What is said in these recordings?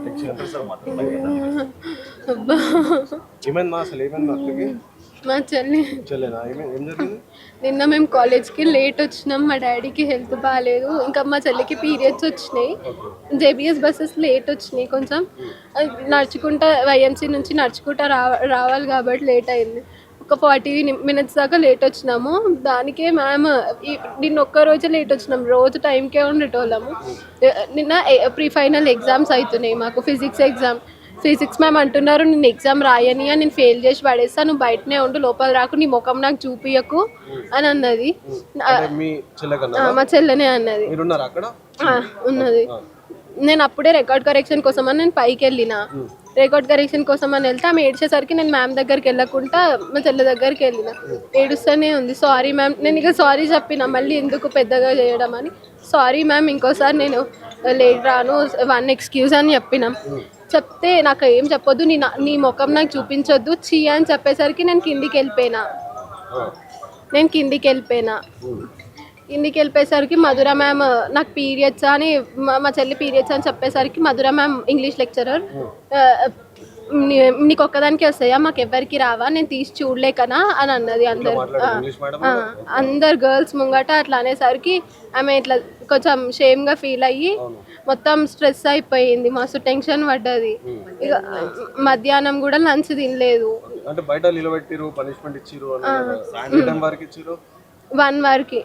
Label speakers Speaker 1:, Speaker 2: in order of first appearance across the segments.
Speaker 1: Tension ఎంత sir మాత్రం
Speaker 2: అబ్బా
Speaker 1: ఏమైంది అసలు ఏమైంది అక్కడికి
Speaker 2: మా చెల్లి
Speaker 1: చెల్లేనా ఏం జరిగింది
Speaker 2: నిన్న మేము కాలేజ్కి లేట్ వచ్చినాం. మా డాడీకి హెల్త్ బాగాలేదు. ఇంకా మా చెల్లికి పీరియడ్స్ వచ్చినాయి. జేబీఎస్ బస్సెస్ లేట్ వచ్చినాయి కొంచెం. నడుచుకుంటా వైఎంసీ నుంచి నడుచుకుంటా రావాలి కాబట్టి లేట్ అయింది. ఒక 40 minutes దాకా లేట్ వచ్చినాము. దానికే మ్యామ్ నిన్న ఒక్కరోజే లేట్ వచ్చినాం, రోజు టైంకే ఉండేటోళ్ళము. నిన్న ప్రీ ఫైనల్ ఎగ్జామ్స్ అవుతున్నాయి మాకు. ఫిజిక్స్ మ్యామ్ అంటున్నారు నేను ఎగ్జామ్ రాయని, నేను ఫెయిల్ చేసి పడేస్తా, నువ్వు బయటనే ఉండు, లోపల రాకు, నీ ముఖం నాకు చూపియకు అని అన్నది. మా చెల్లెనే అన్నది. ఉన్నది. నేను అప్పుడే రికార్డ్ కరెక్షన్ కోసం అని నేను పైకి వెళ్ళిన. రికార్డ్ కరెక్షన్ కోసం అని వెళ్తే ఆమె ఏడ్చేసరికి నేను మ్యామ్ దగ్గరికి వెళ్ళకుండా మా చెల్లె దగ్గరికి వెళ్ళిన. ఏడుస్తూనే ఉంది. సారీ మ్యామ్, నేను ఇక సారీ చెప్పిన, మళ్ళీ ఎందుకు పెద్దగా చేయడం అని. సారీ మ్యామ్, ఇంకోసారి నేను లేట్ రాను, వన్ ఎక్స్క్యూజ్ అని చెప్పినాం. చెప్తే నాకు ఏం చెప్పొద్దు, నీ ముఖం నాకు చూపించొద్దు చీ అని చెప్పేసరికి నేను కిందికి వెళ్ళిపోయినా. కిందికి వెళ్ళిపోయేసరికి మధుర మ్యామ్ నాకు పీరియడ్స్ అని, మా చెల్లి పీరియడ్స్ అని చెప్పేసరికి మధుర మ్యామ్ ఇంగ్లీష్ లెక్చరర్, నీకు ఒక్కదానికి వస్తాయా, మాకు ఎవరికి రావా, నేను తీసి చూడలేకనా అని అన్నది. అందరు గర్ల్స్ ముంగట అట్లా అనేసరికి ఆమె ఇట్లా కొంచెం షేమ్గా ఫీల్ అయ్యి మొత్తం స్ట్రెస్ అయిపోయింది, మస్తు టెన్షన్ పడ్డది. ఇక మధ్యాహ్నం కూడా లంచ్ తినలేదు. 1 వరకు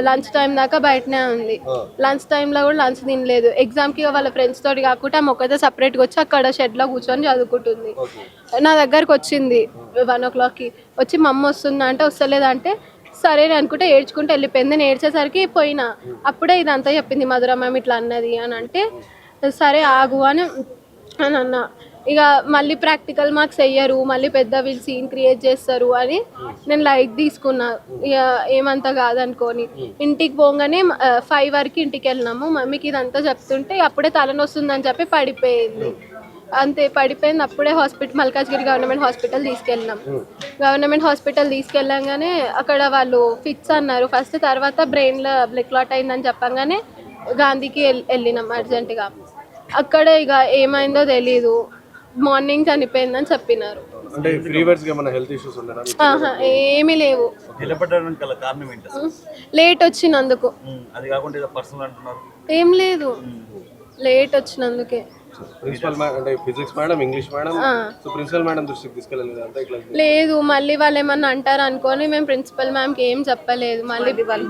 Speaker 2: లంచ్ టైం దాకా బయటనే ఉంది. లంచ్ టైంలో కూడా లంచ్ తినలేదు. ఎగ్జామ్కి వాళ్ళ ఫ్రెండ్స్ తోటి కాకుండా ఆమె ఒక్కతే సపరేట్గా వచ్చి అక్కడ షెడ్లో కూర్చొని చదువుకుంటుంది. నా దగ్గరకు వచ్చింది 1 o'clockకి. వచ్చి మా అమ్మ వస్తుందా అంటే వస్తలేదంటే సరే అనుకుంటే ఏడ్చుకుంటూ వెళ్ళిపోయింది. నేను ఏడ్చేసరికి పోయినా. అప్పుడే ఇదంతా చెప్పింది మధుర మ్యామ్ ఇట్లా అన్నది అని అంటే సరే ఆగు అని అన్నా. ఇక మళ్ళీ ప్రాక్టికల్ మార్క్స్ వెయ్యరు, మళ్ళీ పెద్ద వీళ్ళు సీన్ క్రియేట్ చేస్తారు అని నేను లైట్ తీసుకున్నా. ఇక ఏమంతా కాదనుకొని ఇంటికి పోగానే 5 వరకు ఇంటికి వెళ్ళినాము. మమ్మీకి ఇదంతా చెప్తుంటే అప్పుడే తలనొస్తుందని చెప్పి పడిపోయింది. అంతే పడిపోయింది. అప్పుడే మల్కాజ్గిరి గవర్నమెంట్ హాస్పిటల్ తీసుకెళ్ళినాం. గవర్నమెంట్ హాస్పిటల్ తీసుకెళ్ళంగానే అక్కడ వాళ్ళు ఫిక్స్ అన్నారు ఫస్ట్, తర్వాత బ్రెయిన్లో బ్లడ్ క్లాట్ అయిందని చెప్పంగానే గాంధీకి వెళ్ళినాం అర్జెంటుగా. అక్కడ ఇక ఏమైందో తెలీదు, మార్నింగ్ చనిపోయిందని చెప్పినారు. ఏమీ లేవు, లేట్ వచ్చినందుకు. ఏం లేదు, లేట్ వచ్చినందుకే. లేదు, మళ్ళీ వాళ్ళు ఏమన్నా అంటారు అనుకొని మేము ప్రిన్సిపల్ మ్యామ్కి ఏం చెప్పలేదు. మళ్ళీ వాళ్ళు